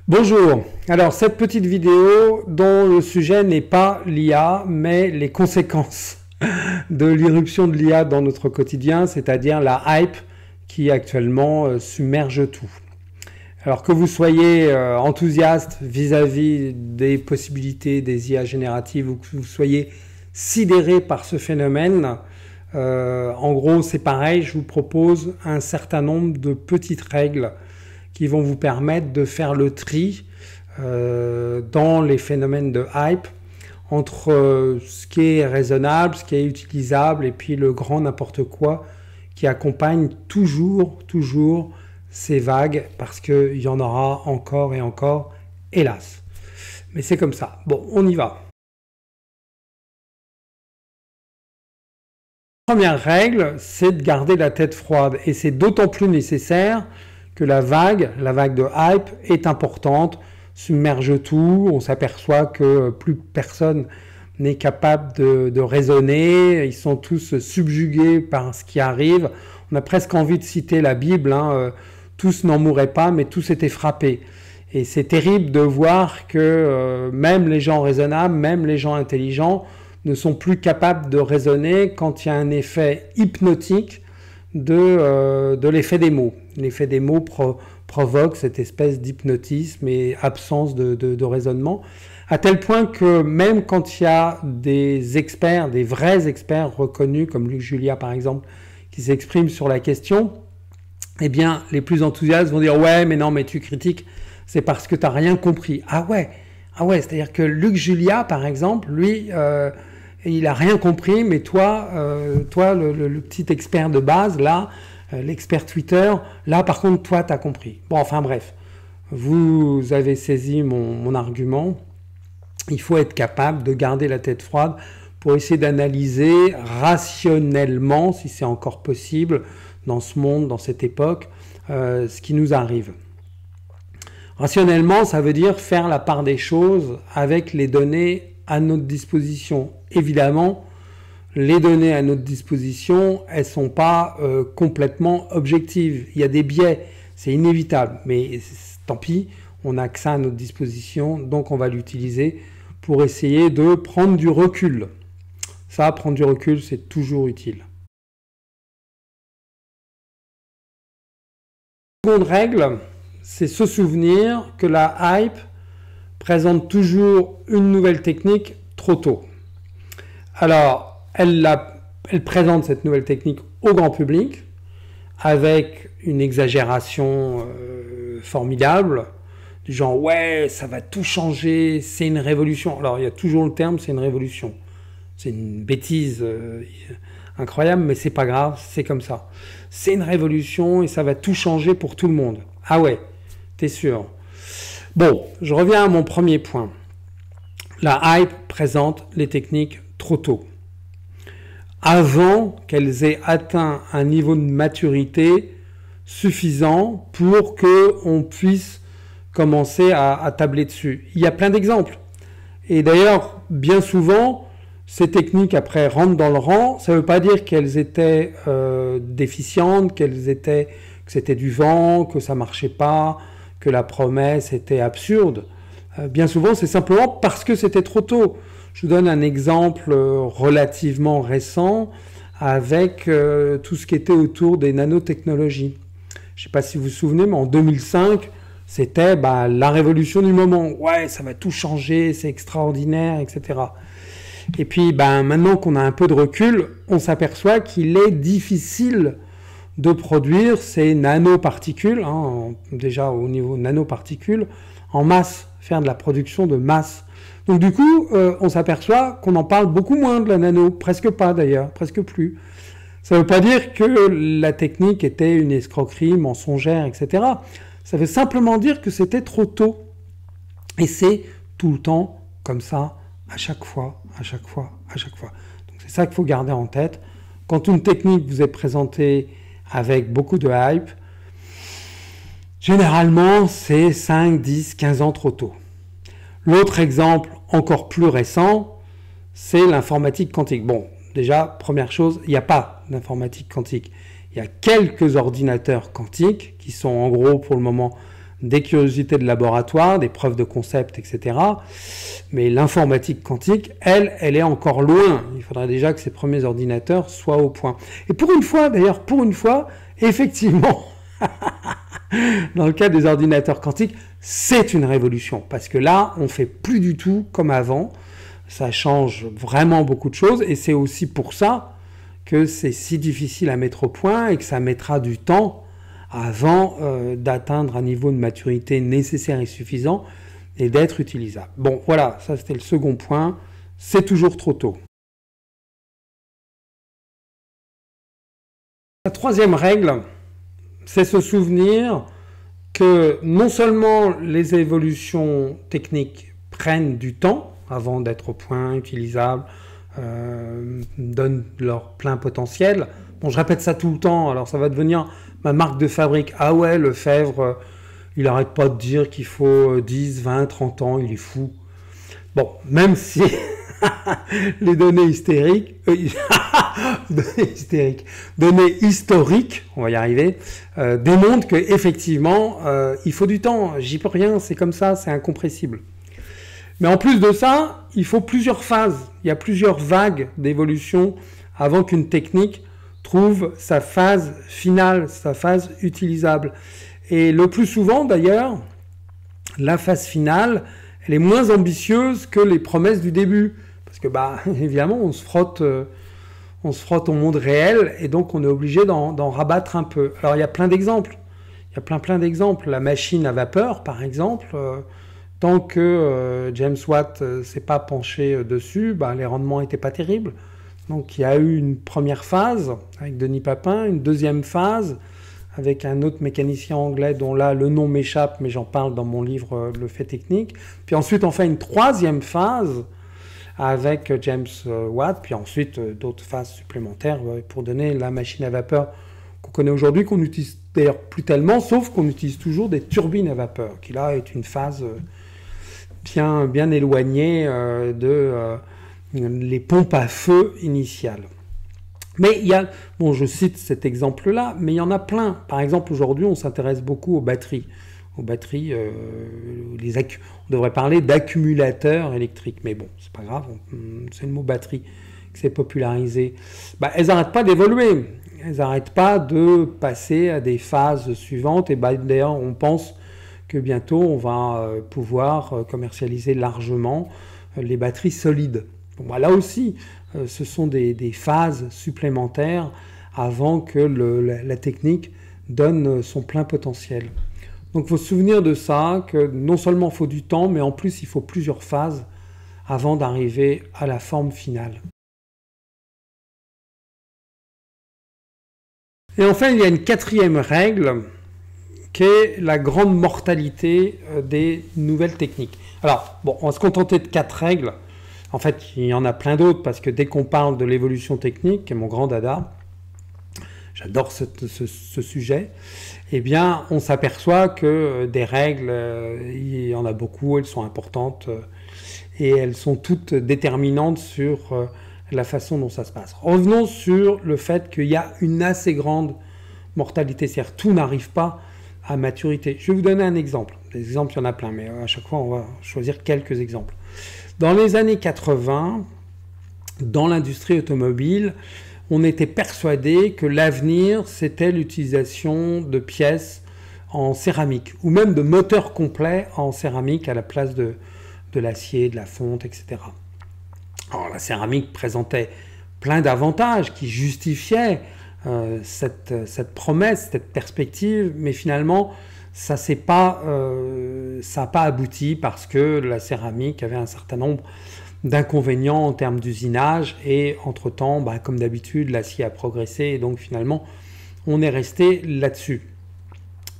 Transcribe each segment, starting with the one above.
Bonjour, alors cette petite vidéo dont le sujet n'est pas l'IA mais les conséquences de l'irruption de l'IA dans notre quotidien, c'est-à-dire la hype qui actuellement submerge tout. Alors que vous soyez enthousiaste vis-à-vis des possibilités des IA génératives ou que vous soyez sidéré par ce phénomène, en gros c'est pareil, je vous propose un certain nombre de petites règles qui vont vous permettre de faire le tri dans les phénomènes de hype entre ce qui est raisonnable, ce qui est utilisable et puis le grand n'importe quoi qui accompagne toujours ces vagues parce qu'il y en aura encore et encore, hélas. Mais c'est comme ça. Bon, on y va. La première règle, c'est de garder la tête froide et c'est d'autant plus nécessaire que la vague de hype est importante, submerge tout, on s'aperçoit que plus personne n'est capable de raisonner, ils sont tous subjugués par ce qui arrive. On a presque envie de citer la Bible, tous n'en mourraient pas, mais tous étaient frappés. Et c'est terrible de voir que même les gens raisonnables, même les gens intelligents ne sont plus capables de raisonner quand il y a un effet hypnotique de l'effet des mots. L'effet des mots provoque cette espèce d'hypnotisme et absence de raisonnement, à tel point que même quand il y a des experts, des vrais experts reconnus, comme Luc Julia par exemple, qui s'expriment sur la question, eh bien les plus enthousiastes vont dire « ouais, mais non, mais tu critiques, c'est parce que tu n'as rien compris. » Ah ouais, c'est-à-dire que Luc Julia par exemple, lui, il n'a rien compris, mais toi, le petit expert de base, là, l'expert Twitter, là par contre, toi, tu as compris. Bon, enfin bref, vous avez saisi mon argument. Il faut être capable de garder la tête froide pour essayer d'analyser rationnellement, si c'est encore possible, dans ce monde, dans cette époque, ce qui nous arrive. Rationnellement, ça veut dire faire la part des choses avec les données à notre disposition. Évidemment, les données à notre disposition, elles ne sont pas complètement objectives. Il y a des biais, c'est inévitable, mais tant pis, on a que ça à notre disposition, donc on va l'utiliser pour essayer de prendre du recul. Ça, prendre du recul, c'est toujours utile. La seconde règle, c'est se souvenir que la hype présente toujours une nouvelle technique trop tôt. Alors, elle présente cette nouvelle technique au grand public avec une exagération formidable, du genre « ouais, ça va tout changer, c'est une révolution ». Alors, il y a toujours le terme « c'est une révolution ». C'est une bêtise incroyable, mais c'est pas grave, c'est comme ça. C'est une révolution et ça va tout changer pour tout le monde. Ah ouais, t'es sûr? Bon, je reviens à mon premier point. La hype présente les techniques trop tôt, avant qu'elles aient atteint un niveau de maturité suffisant pour qu'on puisse commencer à tabler dessus. Il y a plein d'exemples. Et d'ailleurs, bien souvent, ces techniques après rentrent dans le rang. Ça ne veut pas dire qu'elles étaient déficientes, que c'était du vent, que ça ne marchait pas, que la promesse était absurde. Bien souvent, c'est simplement parce que c'était trop tôt. Je vous donne un exemple relativement récent avec tout ce qui était autour des nanotechnologies. Je ne sais pas si vous vous souvenez, mais en 2005, c'était la révolution du moment. Ouais, ça va tout changer, c'est extraordinaire, etc. Et puis, maintenant qu'on a un peu de recul, on s'aperçoit qu'il est difficile de produire ces nanoparticules, déjà au niveau nanoparticules, en masse, faire de la production de masse. Donc du coup, on s'aperçoit qu'on en parle beaucoup moins de la nano, presque pas d'ailleurs, presque plus. Ça ne veut pas dire que la technique était une escroquerie mensongère, etc. Ça veut simplement dire que c'était trop tôt. Et c'est tout le temps comme ça, à chaque fois. Donc c'est ça qu'il faut garder en tête. Quand une technique vous est présentée avec beaucoup de hype, généralement c'est 5, 10, 15 ans trop tôt. L'autre exemple encore plus récent, c'est l'informatique quantique. Bon, déjà, première chose, il n'y a pas d'informatique quantique. Il y a quelques ordinateurs quantiques qui sont en gros pour le moment des curiosités de laboratoire, des preuves de concept, etc. Mais l'informatique quantique, elle est encore loin. Il faudrait déjà que ces premiers ordinateurs soient au point. Et pour une fois, d'ailleurs, effectivement, dans le cas des ordinateurs quantiques, c'est une révolution. Parce que là, on ne fait plus du tout comme avant. Ça change vraiment beaucoup de choses. Et c'est aussi pour ça que c'est si difficile à mettre au point et que ça mettra du temps avant d'atteindre un niveau de maturité nécessaire et suffisant et d'être utilisable. Bon, voilà, ça c'était le second point. C'est toujours trop tôt. La troisième règle, c'est se souvenir que non seulement les évolutions techniques prennent du temps avant d'être au point, utilisables, donnent leur plein potentiel. Bon, je répète ça tout le temps, alors ça va devenir ma marque de fabrique. Ah ouais, Lefebvre, il n'arrête pas de dire qu'il faut 10, 20, 30 ans, il est fou. Bon, même si les données données historiques, on va y arriver, démontrent qu'effectivement, il faut du temps. J'y peux rien, c'est comme ça, c'est incompressible. Mais en plus de ça, il faut plusieurs phases. Il y a plusieurs vagues d'évolution avant qu'une technique trouve sa phase finale, sa phase utilisable. Et le plus souvent, d'ailleurs, la phase finale, elle est moins ambitieuse que les promesses du début. Parce que, évidemment, on se frotte au monde réel et donc on est obligé d'en rabattre un peu. Alors, il y a plein d'exemples. Il y a plein d'exemples. La machine à vapeur, par exemple, tant que James Watt s'est pas penché dessus, les rendements n'étaient pas terribles. Donc il y a eu une première phase avec Denis Papin, une deuxième phase avec un autre mécanicien anglais dont là le nom m'échappe, mais j'en parle dans mon livre Le fait technique. Puis ensuite on fait une troisième phase avec James Watt, puis ensuite d'autres phases supplémentaires pour donner la machine à vapeur qu'on connaît aujourd'hui, qu'on n'utilise d'ailleurs plus tellement, sauf qu'on utilise toujours des turbines à vapeur, qui là est une phase bien éloignée de les pompes à feu initiales. Mais il y a, je cite cet exemple-là, mais il y en a plein. Par exemple, aujourd'hui, on s'intéresse beaucoup aux batteries. On devrait parler d'accumulateurs électriques. Mais bon, c'est pas grave, c'est le mot batterie qui s'est popularisé. Elles n'arrêtent pas d'évoluer. Elles n'arrêtent pas de passer à des phases suivantes. Et d'ailleurs, on pense que bientôt, on va pouvoir commercialiser largement les batteries solides. Là aussi, ce sont des phases supplémentaires avant que la technique donne son plein potentiel. Donc il faut se souvenir de ça, que non seulement il faut du temps, mais en plus il faut plusieurs phases avant d'arriver à la forme finale. Et enfin, il y a une quatrième règle qui est la grande mortalité des nouvelles techniques. Alors, on va se contenter de 4 règles. En fait, il y en a plein d'autres parce que dès qu'on parle de l'évolution technique, qui est mon grand dada, j'adore ce sujet, eh bien, on s'aperçoit que des règles, il y en a beaucoup, elles sont importantes et elles sont toutes déterminantes sur la façon dont ça se passe. Revenons sur le fait qu'il y a une assez grande mortalité, c'est-à-dire tout n'arrive pas à maturité. Je vais vous donner un exemple. Des exemples, il y en a plein, mais à chaque fois, on va choisir quelques exemples. Dans les années 80, dans l'industrie automobile, on était persuadé que l'avenir, c'était l'utilisation de pièces en céramique, ou même de moteurs complets en céramique à la place de l'acier, de la fonte, etc. Alors la céramique présentait plein d'avantages qui justifiaient cette promesse, cette perspective, mais finalement, ça n'a pas abouti parce que la céramique avait un certain nombre d'inconvénients en termes d'usinage et entre-temps, comme d'habitude, l'acier a progressé et donc finalement, on est resté là-dessus.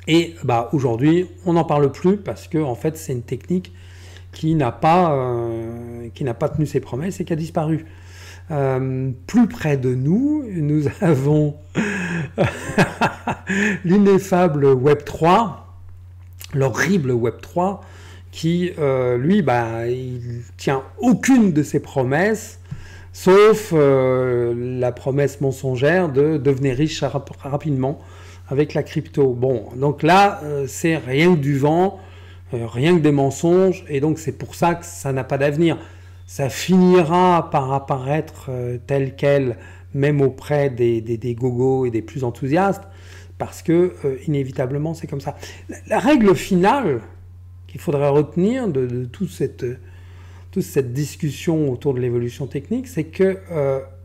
Et aujourd'hui, on n'en parle plus parce que en fait, c'est une technique qui n'a pas tenu ses promesses et qui a disparu. Plus près de nous, nous avons l'ineffable Web3, l'horrible Web3, qui, lui, il tient aucune de ses promesses, sauf la promesse mensongère de devenir riche rapidement avec la crypto. Bon, donc là, c'est rien que du vent, rien que des mensonges, et donc c'est pour ça que ça n'a pas d'avenir. Ça finira par apparaître tel quel, même auprès des gogos et des plus enthousiastes, parce que inévitablement c'est comme ça. La règle finale qu'il faudrait retenir de toute cette discussion autour de l'évolution technique, c'est que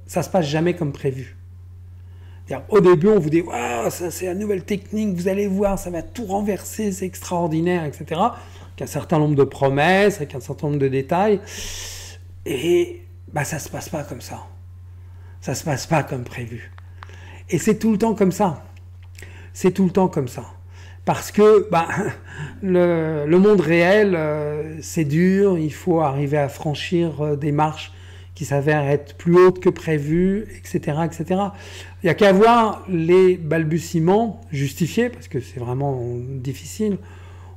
ça se passe jamais comme prévu. Au début, on vous dit wow, ça c'est la nouvelle technique, vous allez voir, ça va tout renverser, c'est extraordinaire, etc. Avec un certain nombre de promesses, avec un certain nombre de détails, et bah, ça se passe pas comme ça. Ça se passe pas comme prévu. Et c'est tout le temps comme ça. C'est tout le temps comme ça. Parce que bah, le monde réel, c'est dur, il faut arriver à franchir des marches qui s'avèrent être plus hautes que prévues, etc., etc. Il n'y a qu'à voir les balbutiements justifiés, parce que c'est vraiment difficile,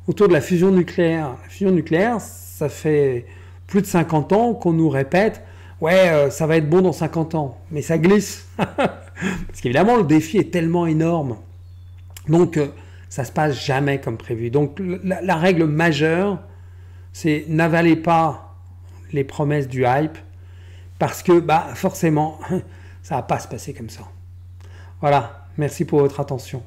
autour de la fusion nucléaire. La fusion nucléaire, ça fait plus de 50 ans qu'on nous répète « Ouais, ça va être bon dans 50 ans », mais ça glisse. Parce qu'évidemment, le défi est tellement énorme. Donc, ça ne se passe jamais comme prévu. Donc, la règle majeure, c'est n'avalez pas les promesses du hype, parce que bah, forcément, ça ne va pas se passer comme ça. Voilà, merci pour votre attention.